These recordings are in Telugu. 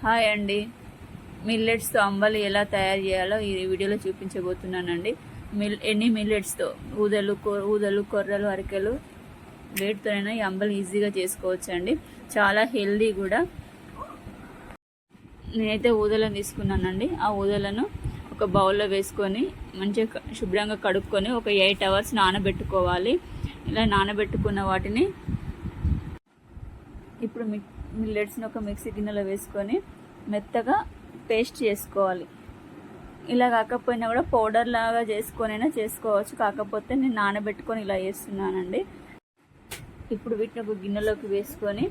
హాయ్ అండి. మిల్లెట్స్తో అంబలి ఎలా తయారు చేయాలో ఈ వీడియోలో చూపించబోతున్నానండి. ఎన్ని మిల్లెట్స్తో ఊదలు కొర్రలు అరికెలు వేటితోనైనా ఈ అంబలి ఈజీగా చేసుకోవచ్చండి. చాలా హెల్దీ కూడా. నేనైతే ఊదలను తీసుకున్నానండి. ఆ ఊదలను ఒక బౌల్లో వేసుకొని మంచిగా శుభ్రంగా కడుక్కొని ఒక 8 hours నానబెట్టుకోవాలి. ఇలా నానబెట్టుకున్న వాటిని ఇప్పుడు మిల్లెట్స్ని ఒక మిక్సీ గిన్నెలో వేసుకొని మెత్తగా పేస్ట్ చేసుకోవాలి. ఇలా కాకపోయినా కూడా పౌడర్ లాగా చేసుకొనైనా చేసుకోవచ్చు. కాకపోతే నేను నానబెట్టుకొని ఇలా చేస్తున్నానండి. ఇప్పుడు వీటిని ఒక గిన్నెలోకి వేసుకొని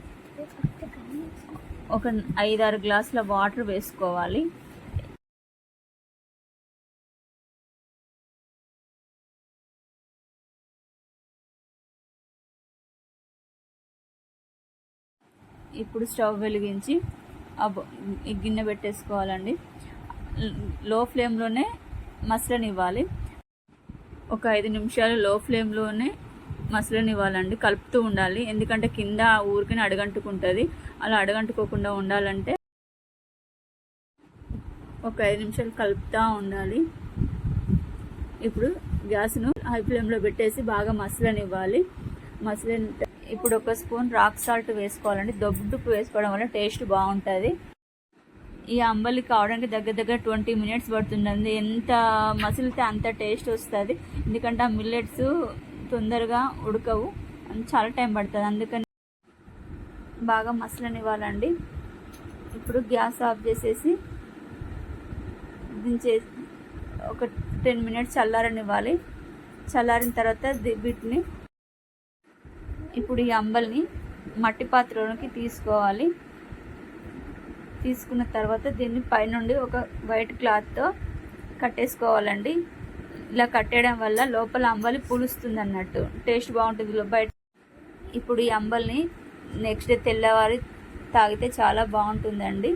ఒక 5-6 గ్లాసుల వాటర్ వేసుకోవాలి. ఇప్పుడు స్టవ్ వెలిగించి ఈ గిన్నె పెట్టేసుకోవాలండి. లో ఫ్లేమ్లోనే మసలనివ్వాలి. ఒక 5 నిమిషాలు లో ఫ్లేమ్లోనే మసలనివ్వాలండి. కలుపుతూ ఉండాలి, ఎందుకంటే కింద ఊరికనే అడగంటుకుంటుంది. అలా అడగంటుకోకుండా ఉండాలంటే ఒక 5 నిమిషాలు కలుపుతూ ఉండాలి. ఇప్పుడు గ్యాస్ను హై ఫ్లేమ్లో పెట్టేసి బాగా మసలనివ్వాలి. ఇప్పుడు ఒక స్పూన్ రాక్ సాల్ట్ వేసుకోవాలండి. దొడ్డుప్పు వేసుకోవడం వల్ల టేస్ట్ బాగుంటుంది. ఈ అంబలి కావడానికి దగ్గర 20 minutes పడుతుందండి. ఎంత మసిలితే అంత టేస్ట్ వస్తుంది. ఎందుకంటే ఆ మిల్లెట్స్ తొందరగా ఉడకవు, చాలా టైం పడుతుంది. అందుకని బాగా మసలనివ్వాలండి. ఇప్పుడు గ్యాస్ ఆఫ్ చేసేసి దించేసి ఒక 10 minutes చల్లారనివ్వాలి. చల్లారిన తర్వాత వీటిని ఇప్పుడు ఈ అంబల్ని మట్టి పాత్రలోకి తీసుకోవాలి. తీసుకున్న తర్వాత దీన్ని పైనుండి ఒక వైట్ క్లాత్తో కట్టేసుకోవాలండి. ఇలా కట్టేయడం వల్ల లోపల అంబలి పులుస్తుంది అన్నట్టు, టేస్ట్ బాగుంటుంది బయట. ఇప్పుడు ఈ అంబల్ని నెక్స్ట్ డే తెల్లవారి తాగితే చాలా బాగుంటుందండి.